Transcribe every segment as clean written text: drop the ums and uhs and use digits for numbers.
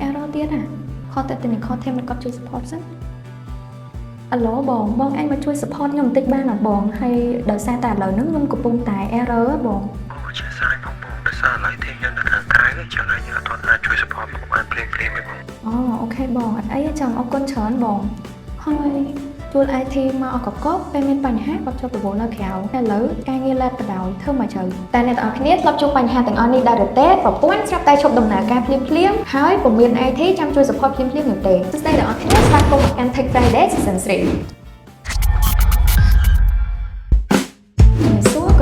error ទៀតហ่ะខតតែនេះខតthêmមិនគាត់ជួយ support សិនអាឡូបងអញមកជួយ support ខ្ញុំបន្តិចបានអត់បងហើយដោយសារតែឥឡូវហ្នឹងខ្ញុំកំពុងតែ error បងអូជាស្រ័យបងដោយសារឡើយទេយើងនៅខាងក្រៅចឹងហើយយើងអត់ទាន់អាចជួយ support បងបានភ្លាមទេបងអូខេបងអត់អីទេចឹងអរគុណច្រើនបងហើយជួល IT មកអកកពេលមានបញ្ហាគាត់ចូលប្រវល់នៅក្រៅតែឥឡូវការងារឡែតបដោយធ្វើមកជ្រៅតែអ្នកទាំងអស់គ្នាធ្លាប់ជួបបញ្ហាទាំងអស់នេះដែរឬទេប្រព័ន្ធស្រាប់តែឈប់ដំណើរការភ្លាមហើយពុំមាន IT ចាំជួយ support ភ្លាមនោះទេសួស្តីទាំងអស់គ្នាស្វាគមន៍មកកាន់ Tech Friday Season 3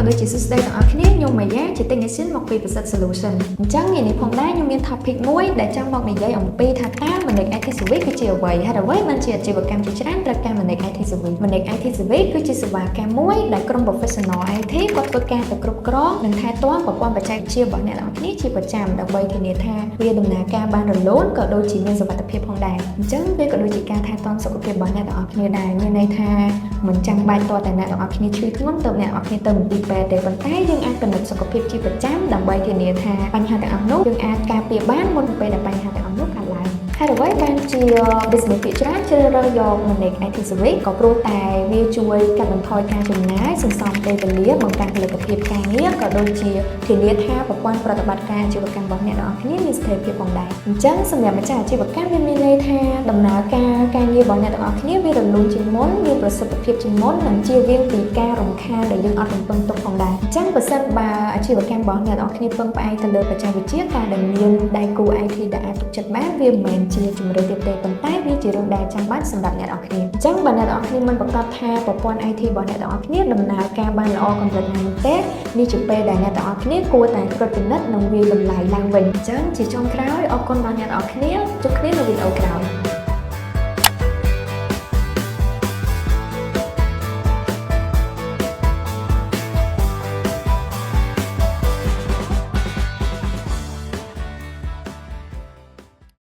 ក៏ដូចជាសួស្តីទាំងអស់គ្នាខ្ញុំម៉ាយ៉ាជា Technician មកពី Preset Solution អញ្ចឹងថ្ងៃនេះផងដែរខ្ញុំមាន topic មួយដែលចង់មកនិយាយអំពីថាតើ Manage IT Service គឺជាអ្វីហើយអ្វីបានជាអាជីវកម្មជាច្រើនត្រូវការ Manage IT Service Manage IT Service គឺជាសេវាកម្មមួយដែលក្រុម Professional IT គាត់ធ្វើការទៅគ្រប់គ្រងនិងថែទាំប្រព័ន្ធបច្ចេកវិទ្យារបស់អ្នកទាំងអស់គ្នាជាប្រចាំដើម្បីធានាថាវាដំណើរការបានរលូនក៏ដូចជាមានសុវត្ថិភាពផងដែរអញ្ចឹងវាក៏ដូចជាការថែទាំសុខភាពរបស់អ្នកទាំងអស់គ្នាដែរមានន័យថាមិនចាំបាច់តតែអ្នកទាំងអស់គ្នាឈឺធ្ងន់ទៅអ្នកទាំងអស់គ្នាទៅមន្ទីរពេទ្យទេប៉ុន្តែយើងអាចពិនិត្យសុខភាពជាប្រចាំដើម្បីធានាថាបញ្ហាទាំងអស់នោះយើងអាចការពារបានមុនពេលដែលបញ្ហាទាំងអស់នោះកើតឡើងហើយអ្វីបានជា business ភាគច្រើនជ្រើសរើសយក Manage IT Service ក៏ព្រោះតែវាជួយកាត់បន្ថយការចំណាយសន្សំពេលវេលាបង្កើនផលិតភាពការងារក៏ដូចជាធានាថាប្រព័ន្ធប្រតិបត្តិការអាជីវកម្មរបស់អ្នកទាំងអស់គ្នាមានស្ថិរភាពផងដែរអញ្ចឹងសម្រាប់ម្ចាស់អាជីវកម្មវាមានន័យថាដំណើរការងាររបស់អ្នកទាំងអស់គ្នាវារលូនជាងមុនមានប្រសិទ្ធភាពជាងមុននិងជៀសវាងពីការរំខានដែលយើងអត់រំពឹងទុកផងដែរអញ្ចឹងបើសិនបើអាជីវកម្មរបស់អ្នកទាំងអស់គ្នាពឹងផ្អែកទៅលើបច្ចេកវិទ្យាការដែលមានដៃគូ IT ដែលអាចទុកចិត្តបានវាមិនមែនជាជំរឿនទៀតទេប៉ុន្តែវាជារឿងដែលចាំបាច់សម្រាប់អ្នកទាំងអស់គ្នាអញ្ចឹងបើអ្នកទាំងអស់គ្នាមិនប្រកាសថាប្រព័ន្ធ IT របស់អ្នកទាំងអស់គ្នាដំណើរការបានល្អកម្រិតណានោះទេនេះជាពេលដែលអ្នកទាំងអស់គ្នាគួរតែត្រួតពិនិត្យនិងវាយតម្លៃឡើងវិញអញ្ចឹងជាចុងក្រោយអរគុណដល់អ្នកទាំងអស់គ្នាជួបគ្នានៅវីដេអូក្រោយ